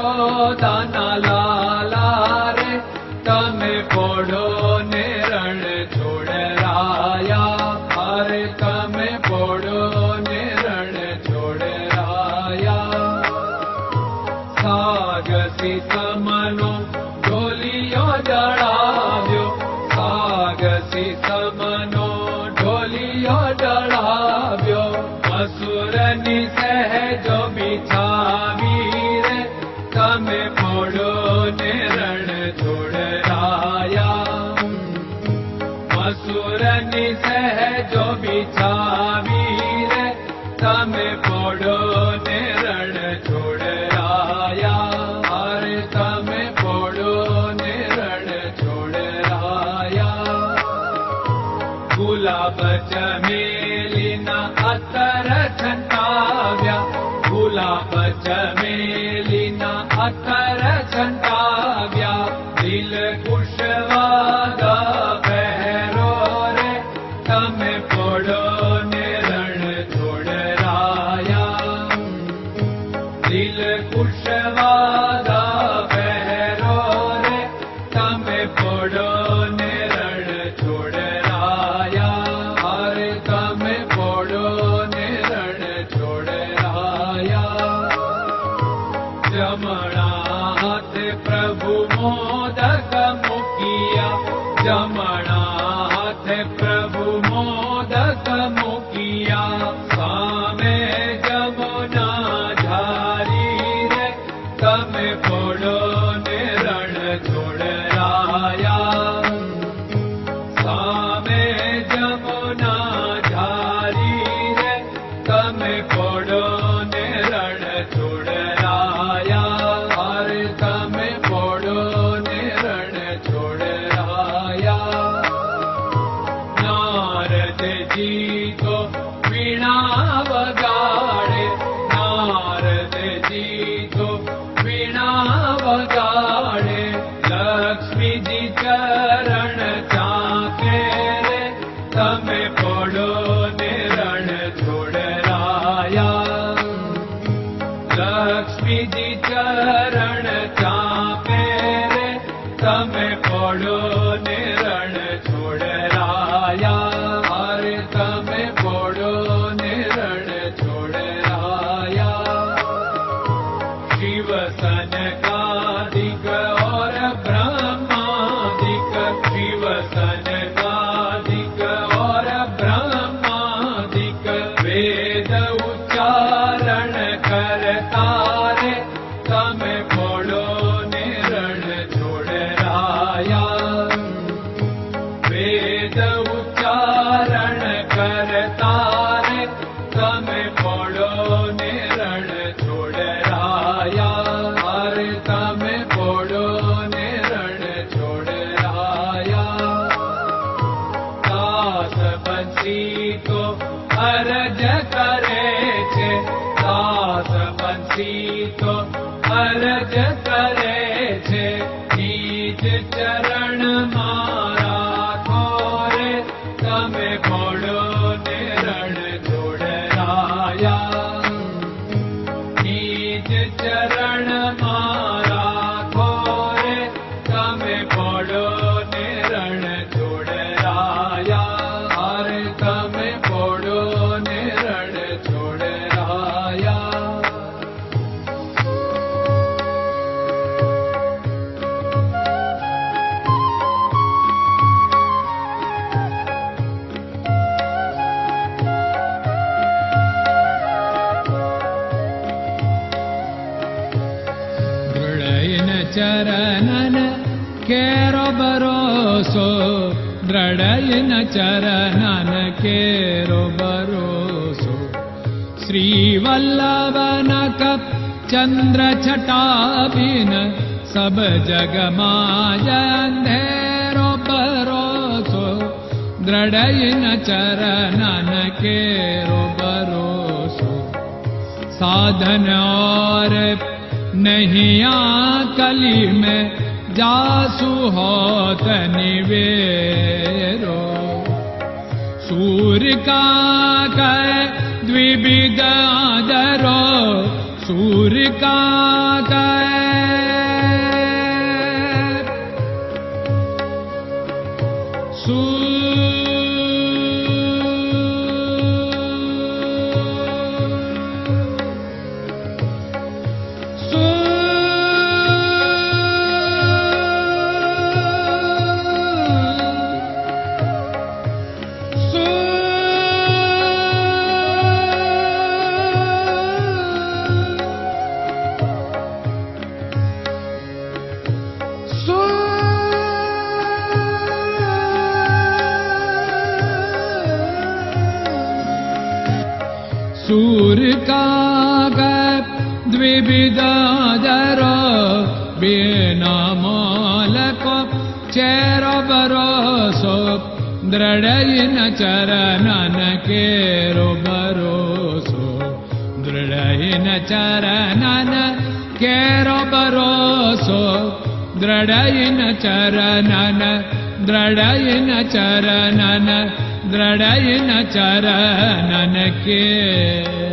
યશોદાના લાલા રે તમે પોડો ને રણ છોડરાયા. અરે તમે પોડો ને રણ છોડરાયા. સાગસી સમનો ઢોલિયો જડાવ્યો. સાગસી સમનો ઢોલિયો જડાવ્યો. અસુરની સહેજો બિછાવી રે તમે પોડો ને રણ છોડરાયા. અસુરની સહેજો બિછાવી રે તમે પોડો ને રણ છોડરાયા. અરે તમે પોડો ને રણ છોડરાયા. ગુલાબ ચમેલીના અત્તર છંટાવ્યા. ગુલાબ ચમેલીના અત્તર છંટાવ્યા. દિલ કુશવાદા પહેરો રે તમે પોડો ને રણ છોડરાયા. દિલ કુશવાદા પહેરો રે તમે પોડો ને રણ છોડરાયા. અરે તમે પોડો ને રણ છોડરાયા. જમણા હાથે પ્રભુ મોદક મૂકિયા. જમણા હાથે પ્રભુ મોદક મૂકિયા. સામે જમુના ઝારી રે તમે પોડો ને રણ છોડરાયા. સામે જમુના ઝારી રે તમે પોડો ને રણ છોડરાયા. અરે તમે પોડો ને રણ છોડરાયા. નારદજી તો વીણા વગાડે. નારદજી તો વીણા વગાડે. લક્ષ્મીજી ચરણ ચાકે રે તમે પોડો ને રણ છોડરાયા. લક્ષ્મીજી ચરણ ચાપે રે તમે પોડો ને રણ છોડરાયા. અરે તમે પોડો ને રણ છોડરાયા. શિવ સનકાદિક और ब्रह्मादिक. शिव सनकादिक और ब्रह्मादिक. वेद उच्चारण करता रे તમે પોડો ને રણ છોડરાયા. વેદ ઉચ્ચારણ કરતા રે તમે પોડો ને રણ છોડરાયા. અરે તમે પોડો ને રણ છોડરાયા. દાસ બંસી તો અરજ કરે છે. દાસ બંસી તો અરજ કરે છે. નીચ ચરણ મારા ખોરે તમે પોડો ને રણ છોડરાયા. નીચ ચરણ મારા ખોરે તમે પોડો ને રણ છોડરાયા. અરે તમે પોડો ને રણ છોડરાયા. દૃઢયન ચરણન કેરો ભરોસો. દૃઢયન ચરણન કેરો ભરોસો. શ્રી વલ્લભન કપ ચંદ્ર છટા બિન સબ જગમાં અંધેરો ભરોસો. દૃઢયન ચરણન કેરો ભરોસો. साधन और नहीं कली में जासु होत निवेरो। सूर्य का कह द्विविध आदरो, सूर्य का कह काग द्विविधदरो बिना मोल को चेरो भरोसो दृढ़ चरणन केरो भरोसो दृढ़ चरणन केरो भरोसो दृढ़ चरणन दृढ़ चरणन दृढ़ चरणन के